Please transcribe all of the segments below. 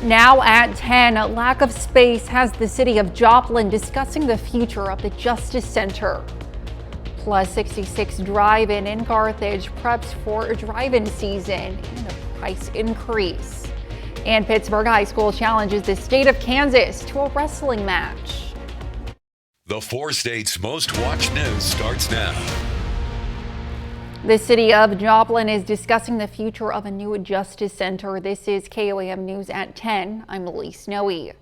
Now at 10, a lack of space has the city of Joplin discussing the future of the Justice Center. Plus 66 drive-in in Carthage preps for a drive-in season and a price increase. And Pittsburgh High School challenges the state of Kansas to a wrestling match. The 4 states' most watched news starts now. The city of Joplin is discussing the future of a new justice center. This is KOAM News at 10. I'm Elise Snowy.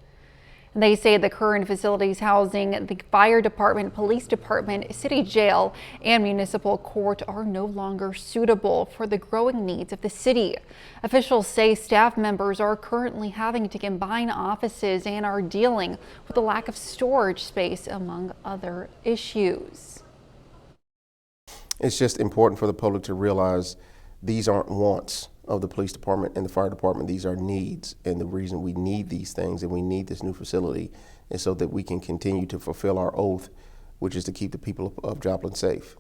They say the current facilities housing the fire department, police department, city jail, and municipal court are no longer suitable for the growing needs of the city. Officials say staff members are currently having to combine offices and are dealing with the lack of storage space, among other issues. It's just important for the public to realize these aren't wants of the police department and the fire department. These are needs, and the reason we need these things and we need this new facility is so that we can continue to fulfill our oath, which is to keep the people of Joplin safe.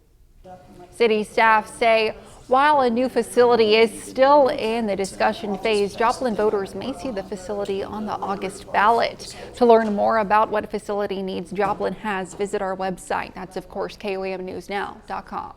City staff say while a new facility is still in the discussion phase, Joplin voters may see the facility on the August ballot. To learn more about what facility needs Joplin has, visit our website. That's, of course, KOAMnewsnow.com.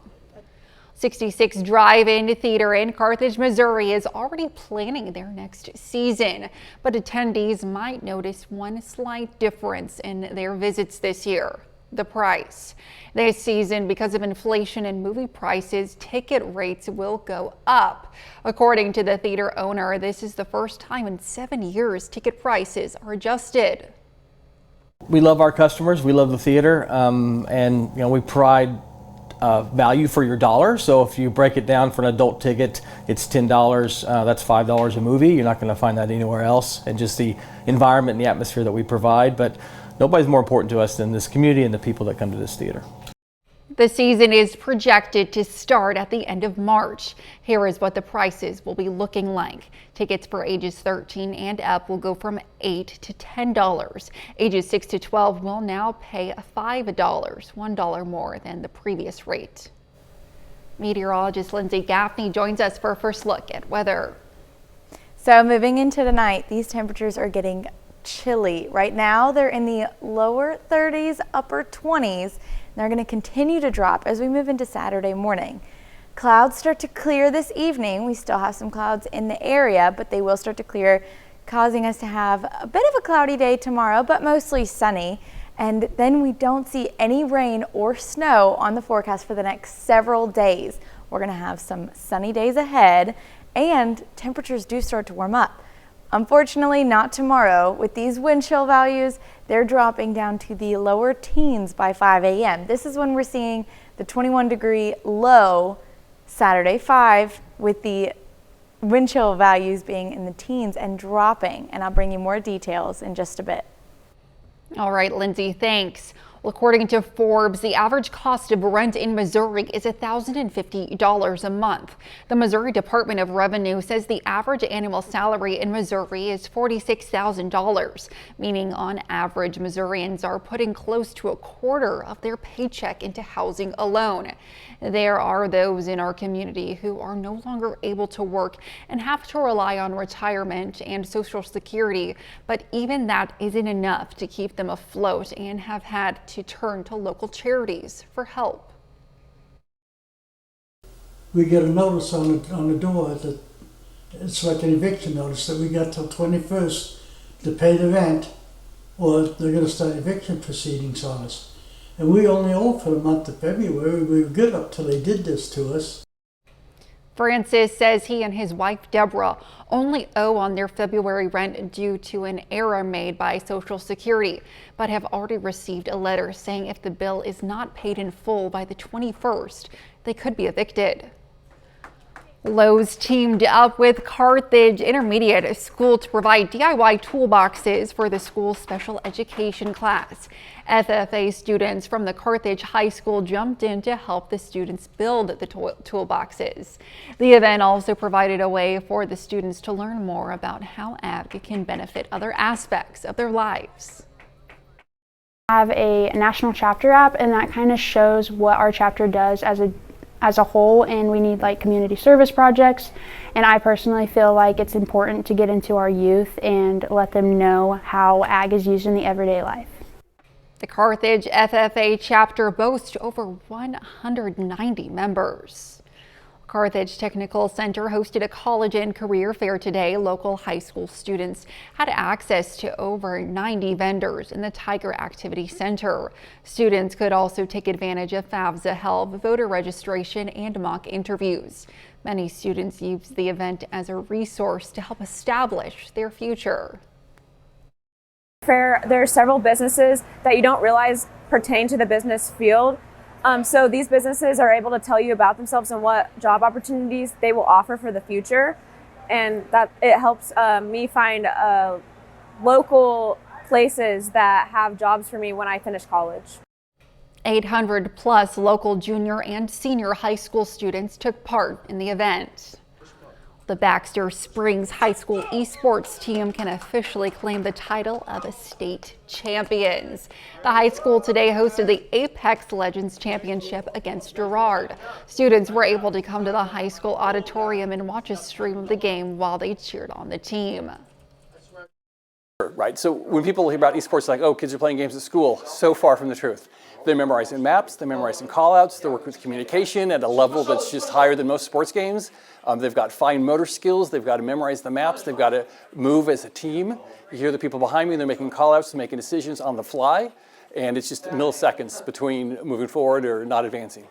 66 Drive-In Theater in Carthage, Missouri is already planning their next season, but attendees might notice one slight difference in their visits this year: the price. This season, because of inflation and movie prices, ticket rates will go up. According to the theater owner, this is the first time in 7 years ticket prices are adjusted. We love our customers, we love the theater, and we provide value for your dollar. So if you break it down for an adult ticket, it's $10. That's $5 a movie. You're not going to find that anywhere else. And just the environment and the atmosphere that we provide. But nobody's more important to us than this community and the people that come to this theater. The season is projected to start at the end of March. Here is what the prices will be looking like. Tickets for ages 13 and up will go from $8 to $10. Ages 6 to 12 will now pay $5, $1 more than the previous rate. Meteorologist Lindsay Gaffney joins us for a first look at weather. So moving into the night, these temperatures are getting chilly. Right now, they're in the lower 30s, upper 20s. They're going to continue to drop as we move into Saturday morning. Clouds start to clear this evening. We still have some clouds in the area, but they will start to clear, causing us to have a bit of a cloudy day tomorrow, but mostly sunny. And then we don't see any rain or snow on the forecast for the next several days. We're going to have some sunny days ahead, and temperatures do start to warm up. Unfortunately, not tomorrow. With these wind chill values, they're dropping down to the lower teens by 5 a.m. This is when we're seeing the 21-degree low Saturday 5, with the wind chill values being in the teens and dropping. And I'll bring you more details in just a bit. All right, Lindsay, thanks. Well, according to Forbes, the average cost of rent in Missouri is $1,050 a month. The Missouri Department of Revenue says the average annual salary in Missouri is $46,000, meaning on average, Missourians are putting close to a quarter of their paycheck into housing alone. There are those in our community who are no longer able to work and have to rely on retirement and Social Security, but even that isn't enough to keep them afloat and have had to turn to local charities for help. We get a notice on the door that it's like an eviction notice that we got till 21st to pay the rent, or they're going to start eviction proceedings on us. And we only owe for the month of February. We were good up till they did this to us. Francis says he and his wife Deborah only owe on their February rent due to an error made by Social Security, but have already received a letter saying if the bill is not paid in full by the 21st, they could be evicted. Lowe's teamed up with Carthage Intermediate School to provide DIY toolboxes for the school's special education class. FFA students from the Carthage High School jumped in to help the students build the toolboxes. The event also provided a way for the students to learn more about how ag can benefit other aspects of their lives. I have a national chapter app, and that kind of shows what our chapter does as a as a whole, and we need like community service projects. And I personally feel like it's important to get into our youth and let them know how ag is used in the everyday life. The Carthage FFA chapter boasts over 190 members. Carthage Technical Center hosted a college and career fair today. Local high school students had access to over 90 vendors in the Tiger Activity Center. Students could also take advantage of FAFSA help, voter registration, and mock interviews. Many students use the event as a resource to help establish their future. There are several businesses that you don't realize pertain to the business field. So these businesses are able to tell you about themselves and what job opportunities they will offer for the future. And that it helps me find local places that have jobs for me when I finish college. 800 plus local junior and senior high school students took part in the event. The Baxter Springs High School esports team can officially claim the title of a state champions. The high school today hosted the Apex Legends Championship against Girard. Students were able to come to the high school auditorium and watch a stream of the game while they cheered on the team. Right, so when people hear about esports, like, oh, kids are playing games at school, so far from the truth. They're memorizing maps, they're memorizing callouts, they work with communication at a level that's just higher than most sports games. They've got fine motor skills, they've got to memorize the maps, they've got to move as a team. You hear the people behind me, they're making callouts, they're making decisions on the fly, and it's just milliseconds between moving forward or not advancing.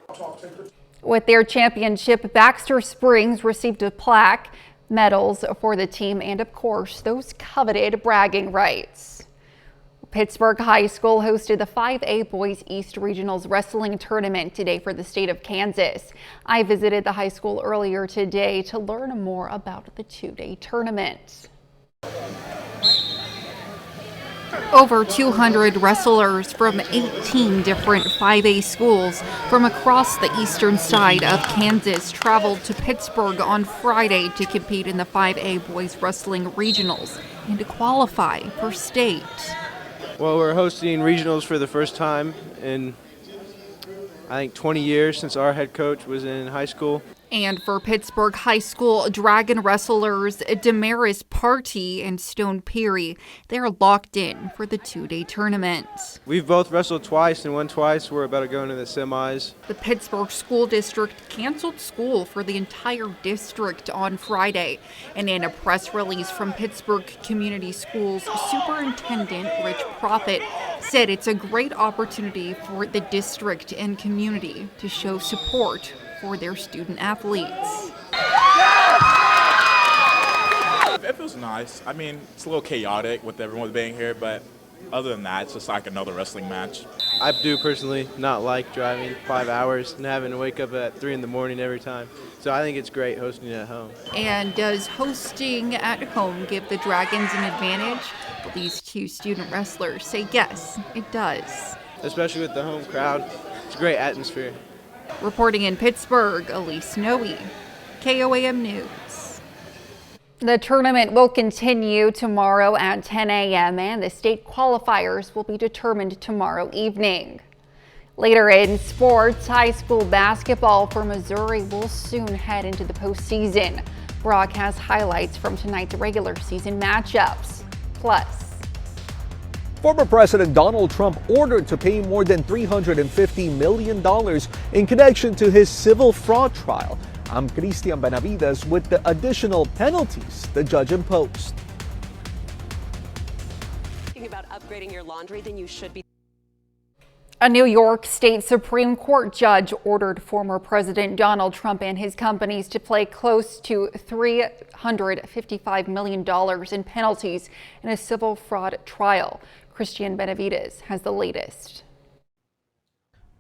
With their championship, Baxter Springs received a plaque, medals for the team, and of course, those coveted bragging rights. Pittsburgh High School hosted the 5A Boys East Regionals Wrestling Tournament today for the state of Kansas. I visited the high school earlier today to learn more about the two-day tournament. Over 200 wrestlers from 18 different 5A schools from across the eastern side of Kansas traveled to Pittsburgh on Friday to compete in the 5A Boys Wrestling Regionals and to qualify for state. Well, we're hosting regionals for the first time in, I think, 20 years since our head coach was in high school. And for Pittsburgh High School Dragon wrestlers Damaris Party and Stone Peary, they're locked in for the two-day tournament. We've both wrestled twice and won twice. We're about to go into the semis. The Pittsburgh School District canceled school for the entire district on Friday. And in a press release from Pittsburgh Community Schools, Superintendent Rich Profit said it's a great opportunity for the district and community to show support for their student athletes. It feels nice. I mean, it's a little chaotic with everyone being here, but other than that, it's just like another wrestling match. I do personally not like driving 5 hours and having to wake up at 3 in the morning every time. So I think it's great hosting at home. And does hosting at home give the Dragons an advantage? Well, these two student wrestlers say yes, it does. Especially with the home crowd. It's a great atmosphere. Reporting in Pittsburgh, Elise Noe, KOAM News. The tournament will continue tomorrow at 10 a.m. and the state qualifiers will be determined tomorrow evening. Later in sports, high school basketball for Missouri will soon head into the postseason. Broadcast highlights from tonight's regular season matchups. Plus, former President Donald Trump ordered to pay more than $350 million in connection to his civil fraud trial. I'm Christian Benavides with the additional penalties the judge imposed. Thinking about upgrading your laundry, then you should be. A New York State Supreme Court judge ordered former President Donald Trump and his companies to pay close to $355 million in penalties in a civil fraud trial. Christian Benavides has the latest.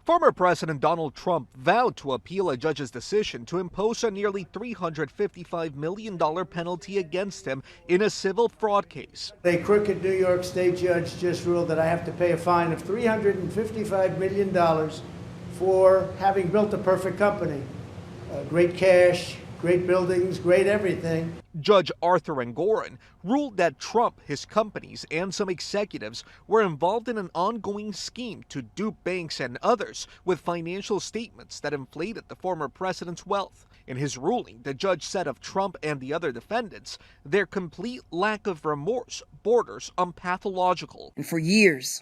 Former President Donald Trump vowed to appeal a judge's decision to impose a nearly $355 million penalty against him in a civil fraud case. A crooked New York State judge just ruled that I have to pay a fine of $355 million for having built a perfect company. Great cash, great buildings, great everything. Judge Arthur Engoron ruled that Trump, his companies, and some executives were involved in an ongoing scheme to dupe banks and others with financial statements that inflated the former president's wealth. In his ruling, the judge said of Trump and the other defendants, their complete lack of remorse borders on pathological. And for years,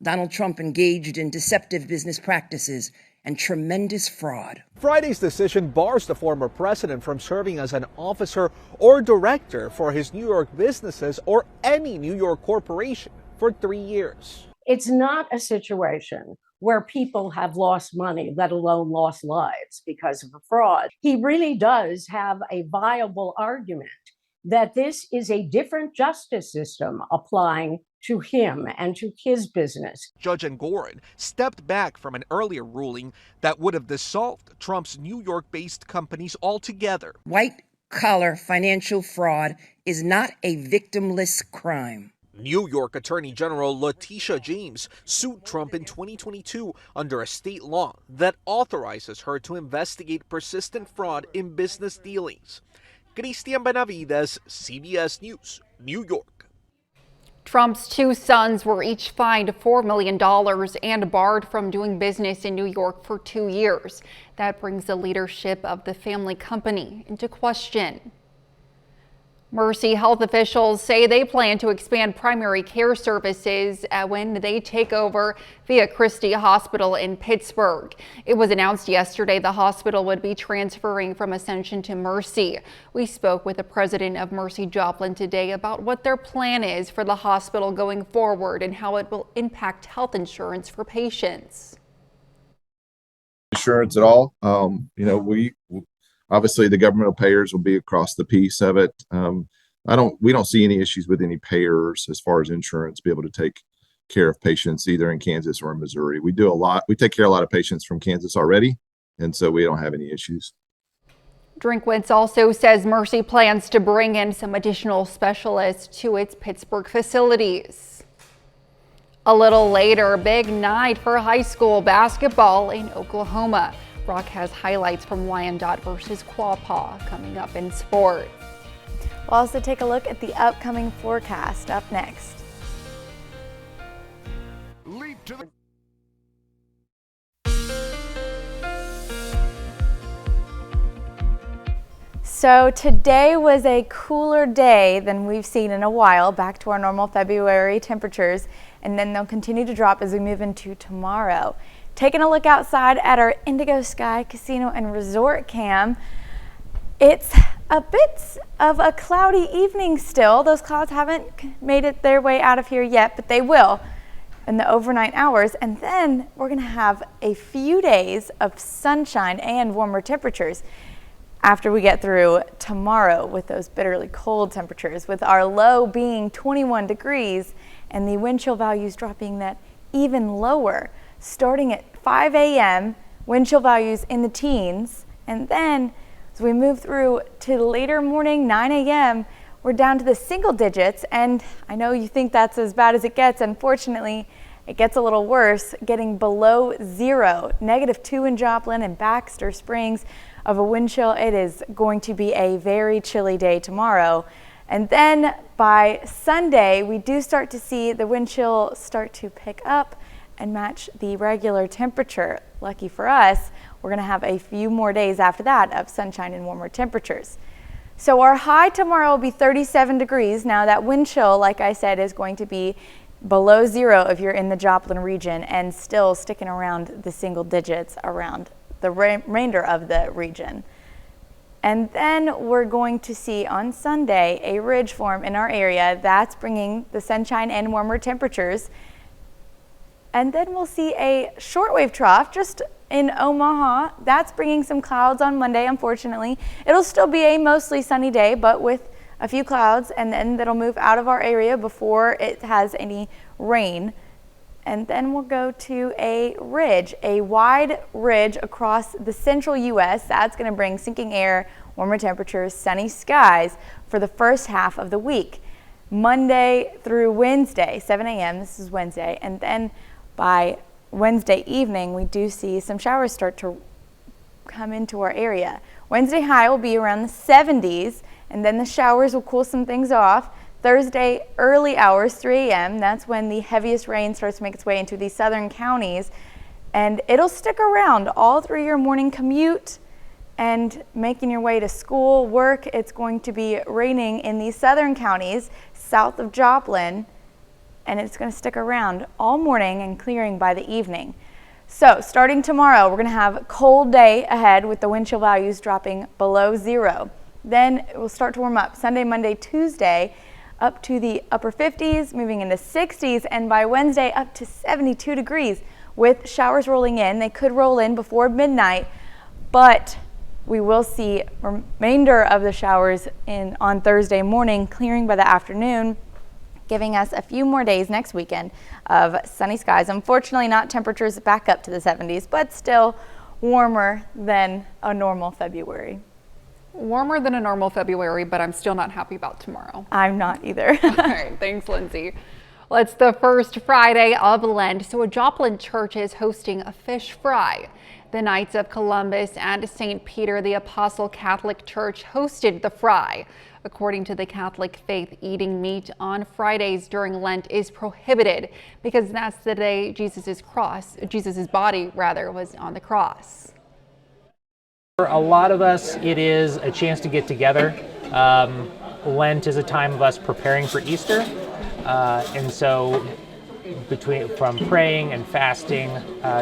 Donald Trump engaged in deceptive business practices and tremendous fraud. Friday's decision bars the former president from serving as an officer or director for his New York businesses or any New York corporation for 3 years. It's not a situation where people have lost money, let alone lost lives because of a fraud. He really does have a viable argument that this is a different justice system applying to him and to his business. Judge Engoron stepped back from an earlier ruling that would have dissolved Trump's New York-based companies altogether. White-collar financial fraud is not a victimless crime. New York Attorney General Letitia James sued Trump in 2022 under a state law that authorizes her to investigate persistent fraud in business dealings. Christian Benavides, CBS News, New York. Trump's 2 sons were each fined $4 million and barred from doing business in New York for 2 years. That brings the leadership of the family company into question. Mercy health officials say they plan to expand primary care services when they take over Via Christi Hospital in Pittsburgh. It was announced yesterday the hospital would be transferring from Ascension to Mercy. We spoke with the president of Mercy Joplin today about what their plan is for the hospital going forward and how it will impact health insurance for patients. Insurance at all. We obviously the governmental payers will be across the piece of it. We don't see any issues with any payers as far as insurance be able to take care of patients either in Kansas or in Missouri. We take care of a lot of patients from Kansas already, and so we don't have any issues. Drinkwitz also says Mercy plans to bring in some additional specialists to its Pittsburgh facilities. A little later, big night for high school basketball in Oklahoma. Brock has highlights from Wyandotte versus Quapaw coming up in sport. We'll also take a look at the upcoming forecast up next. So today was a cooler day than we've seen in a while, back to our normal February temperatures, and then they'll continue to drop as we move into tomorrow. Taking a look outside at our Indigo Sky Casino and Resort Cam, it's a bit of a cloudy evening still. Those clouds haven't made it their way out of here yet, but they will in the overnight hours. And then we're going to have a few days of sunshine and warmer temperatures after we get through tomorrow with those bitterly cold temperatures, with our low being 21 degrees and the wind chill values dropping that even lower. Starting at 5 a.m., wind chill values in the teens, and then as we move through to later morning, 9 a.m., we're down to the single digits, and I know you think that's as bad as it gets. Unfortunately, it gets a little worse, getting below zero, -2 in Joplin and Baxter Springs of a wind chill. It is going to be a very chilly day tomorrow. And then by Sunday, we do start to see the wind chill start to pick up and match the regular temperature. Lucky for us, we're going to have a few more days after that of sunshine and warmer temperatures. So our high tomorrow will be 37 degrees. Now that wind chill, like I said, is going to be below zero if you're in the Joplin region and still sticking around the single digits around the remainder of the region. And then we're going to see on Sunday a ridge form in our area that's bringing the sunshine and warmer temperatures. And then we'll see a shortwave trough just in Omaha. That's bringing some clouds on Monday, unfortunately. It'll still be a mostly sunny day, but with a few clouds, and then that'll move out of our area before it has any rain. And then we'll go to a ridge, a wide ridge across the central U.S. That's going to bring sinking air, warmer temperatures, sunny skies for the first half of the week. Monday through Wednesday, 7 a.m., this is Wednesday, and then by Wednesday evening, we do see some showers start to come into our area. Wednesday high will be around the 70s, and then the showers will cool some things off. Thursday, early hours, 3 a.m., that's when the heaviest rain starts to make its way into the southern counties, and it'll stick around all through your morning commute and making your way to school, work. It's going to be raining in the southern counties south of Joplin, and it's going to stick around all morning and clearing by the evening. So starting tomorrow, we're going to have a cold day ahead with the wind chill values dropping below 0. Then it will start to warm up Sunday, Monday, Tuesday, up to the upper 50s, moving into 60s, and by Wednesday up to 72 degrees with showers rolling in. They could roll in before midnight, but we will see remainder of the showers on Thursday morning, clearing by the afternoon, giving us a few more days next weekend of sunny skies. Unfortunately, not temperatures back up to the 70s, but still warmer than a normal February. Warmer than a normal February, but I'm still not happy about tomorrow. I'm not either. All right, thanks, Lindsay. Well, it's the first Friday of Lent, so a Joplin church is hosting a fish fry. The Knights of Columbus and St. Peter the Apostle Catholic Church hosted the fry. According to the Catholic faith, eating meat on Fridays during Lent is prohibited because that's the day Jesus' body was on the cross. For a lot of us, it is a chance to get together. Lent is a time of us preparing for Easter, and so from praying and fasting,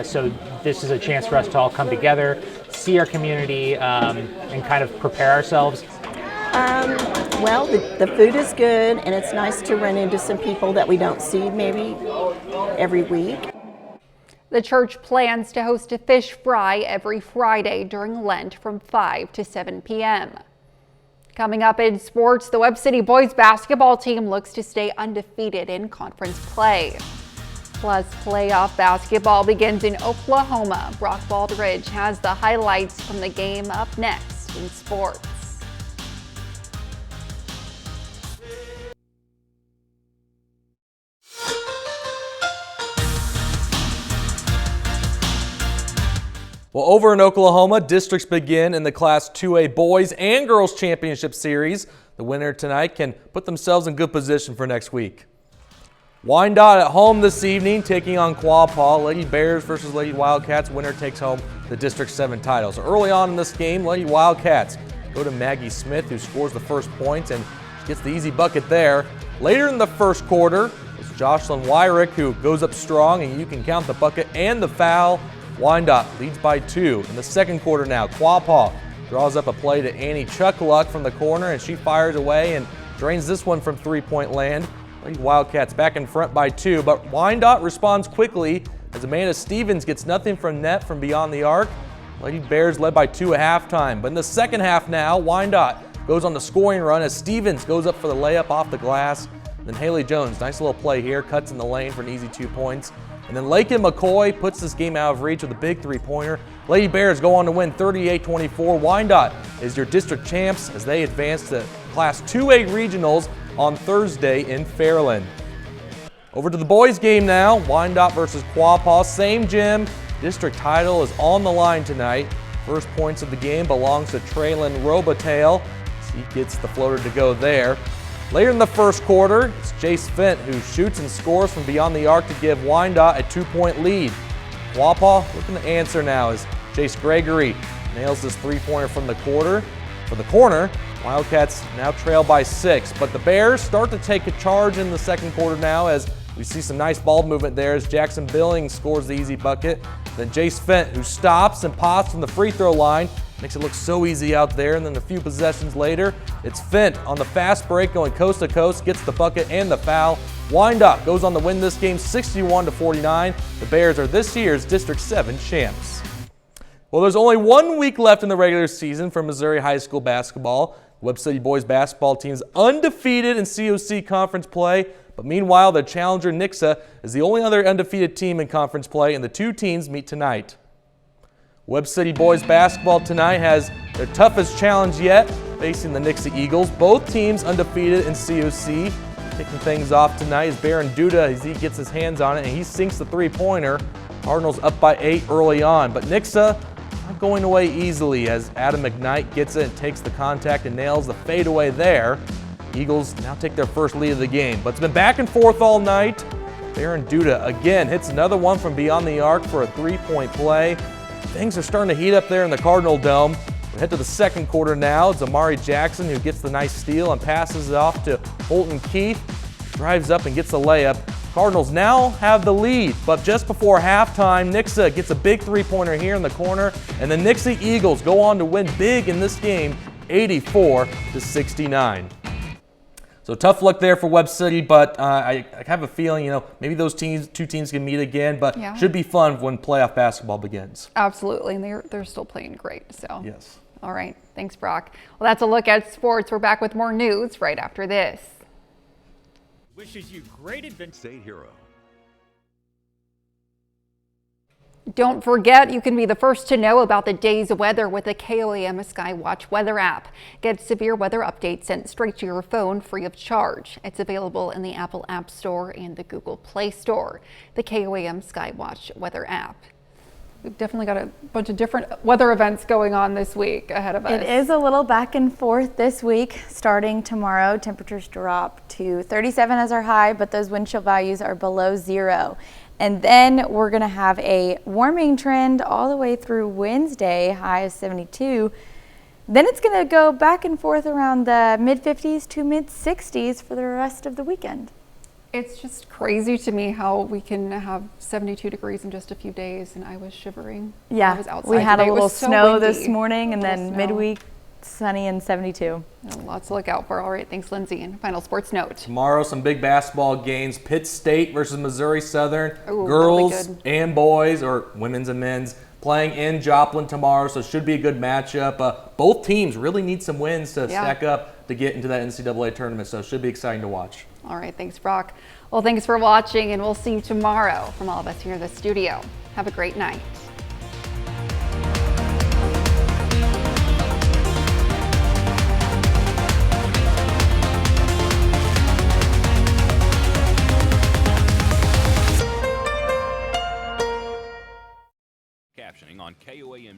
so this is a chance for us to all come together, see our community, and kind of prepare ourselves. Well, the food is good, and it's nice to run into some people that we don't see maybe every week. The church plans to host a fish fry every Friday during Lent from 5 to 7 p.m. Coming up in sports, the Webb City boys basketball team looks to stay undefeated in conference play. Plus, playoff basketball begins in Oklahoma. Brock Baldridge has the highlights from the game up next in sports. Well, over in Oklahoma, districts begin in the Class 2A Boys and Girls Championship Series. The winner tonight can put themselves in good position for next week. Wyandotte at home this evening, taking on Quapaw. Lady Bears versus Lady Wildcats. Winner takes home the District 7 title. So early on in this game, Lady Wildcats go to Maggie Smith, who scores the first point and gets the easy bucket there. Later in the first quarter, it's Jocelyn Wyrick who goes up strong, and you can count the bucket and the foul. Wyandotte leads by 2. In the second quarter now, Quapaw draws up a play to Annie Chuckluck from the corner, and she fires away and drains this one from three-point land. Lady Wildcats back in front by 2, but Wyandotte responds quickly as Amanda Stevens gets nothing from net from beyond the arc. Lady Bears led by 2 at halftime, but in the second half now, Wyandotte goes on the scoring run as Stevens goes up for the layup off the glass. Then Haley Jones, nice little play here, cuts in the lane for an easy 2 points. And then Lakin McCoy puts this game out of reach with a big three-pointer. Lady Bears go on to win 38-24. Wyandotte is your district champs as they advance to Class 2A Regionals on Thursday in Fairland. Over to the boys game now. Wyandotte versus Quapaw. Same gym. District title is on the line tonight. First points of the game belongs to Traylon Robitaille. He gets the floater to go there. Later in the first quarter, it's Jace Fent who shoots and scores from beyond the arc to give Wyandotte a 2-point lead. Quapaw looking to answer now as Jace Gregory nails this three-pointer from the corner. Wildcats now trail by 6, but the Bears start to take a charge in the second quarter now as we see some nice ball movement there as Jackson Billings scores the easy bucket. Then Jace Fent, who stops and pops from the free throw line, makes it look so easy out there. And then a few possessions later, it's Fent on the fast break going coast to coast, gets the bucket and the foul. Wyandotte goes on to win this game 61-49. The Bears are this year's District 7 champs. Well, there's only 1 week left in the regular season for Missouri high school basketball. Webb City boys basketball team is undefeated in COC conference play, but meanwhile, their challenger Nixa is the only other undefeated team in conference play, and the two teams meet tonight. Webb City boys basketball tonight has their toughest challenge yet, facing the Nixa Eagles. Both teams undefeated in COC. Kicking things off tonight is Baron Duda as he gets his hands on it and he sinks the three-pointer. Cardinals up by 8 early on, but Nixa not going away easily as Adam McKnight gets it and takes the contact and nails the fadeaway there. Eagles now take their first lead of the game, but it's been back and forth all night. Baron Duda again hits another one from beyond the arc for a three-point play. Things are starting to heat up there in the Cardinal Dome. We head to the second quarter now. It's Amari Jackson who gets the nice steal and passes it off to Holton Keith. Drives up and gets the layup. Cardinals now have the lead, but just before halftime, Nixa gets a big three-pointer here in the corner, and the Nixa Eagles go on to win big in this game, 84-69. So tough luck there for Webb City, but I have a feeling, maybe those two teams can meet again, but should be fun when playoff basketball begins. Absolutely, and they're still playing great. So yes. All right, thanks, Brock. Well, that's a look at sports. We're back with more news right after this. Wishes you great adventure. State Hero. Don't forget, you can be the first to know about the day's weather with the KOAM Skywatch weather app. Get severe weather updates sent straight to your phone free of charge. It's available in the Apple App Store and the Google Play Store. The KOAM Skywatch weather app. We've definitely got a bunch of different weather events going on this week ahead of us. It is a little back and forth this week. Starting tomorrow, temperatures drop to 37 as our high, but those wind chill values are below 0. And then we're going to have a warming trend all the way through Wednesday, high of 72. Then it's going to go back and forth around the mid-50s to mid-60s for the rest of the weekend. It's just crazy to me how we can have 72 degrees in just a few days, and I was shivering. Yeah, I was outside we had today. a little so snow windy. this morning, and then midweek sunny and 72. Lots to look out for. All right, thanks, Lindsay. And final sports note. Tomorrow, some big basketball games. Pitt State versus Missouri Southern. Ooh, girls and boys, or women's and men's, playing in Joplin tomorrow, so it should be a good matchup. Both teams really need some wins to stack up to get into that NCAA tournament, so it should be exciting to watch. All right, thanks, Brock. Well, thanks for watching, and we'll see you tomorrow from all of us here in the studio. Have a great night. Captioning on KOAM